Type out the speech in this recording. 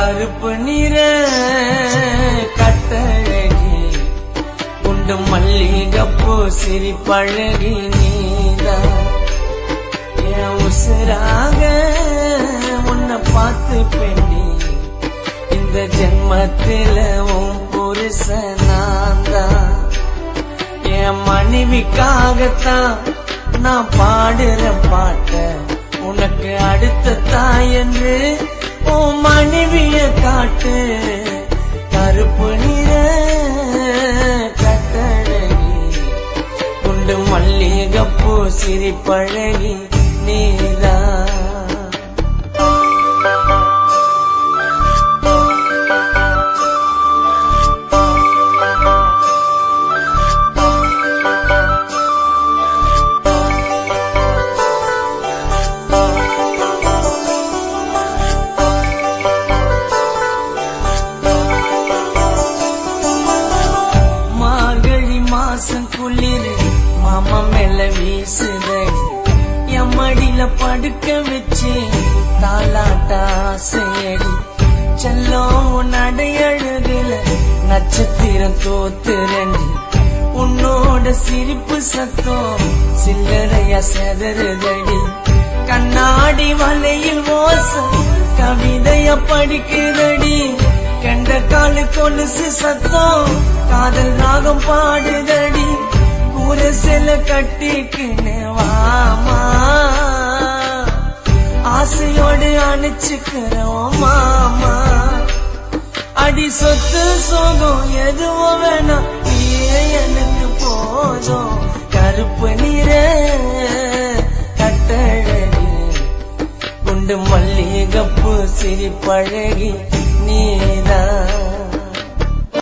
கருப்பு நிற கட்டழகி குண்டு மல்லிகப்பூ சிரிப்பழகி நீதான் என் உசுராக உன்னை பார்த்து பெண்ணி இந்த ஜென்மத்தில உன் புருஷன் நான்தான் என் மனைவிக்காகத்தான் நான் பாடுற பாட்ட உனக்கு அடுத்த தாய் என்று உன் மனைவிய காட்டு கருப்பு நிற கட்டழகி குண்டு மல்லிகப்பூ சிரிப்பழகி நீதான் குளிரு மாமா மேல வீசுதடி என் மடியில படுக்க வச்சு தாலாட்டா சேடி செல்லம் உன் அடையழுதுல நட்சத்திரம் தோத்துரண்டி உன்னோட சிரிப்பு சத்தம் சில்லறையா செதறுதடி கண்ணாடி வலையில் ஓசம் கவிதைய படிக்குதடி கண்ட காலு கொலுசு சத்தம் காதல் ராகம் பாடுதடி கூற செல கட்டிக்கின்னு வாமா ஆசையோடு அணைச்சுக்கிறோம் மாமா அடி சொத்து சோகம் எதுவும் வேணாம் நீயே எனக்கு போதும் கருப்பு நிற கட்டழகி குண்டு மல்லிகப்பூ சிரிப்பழகி நீ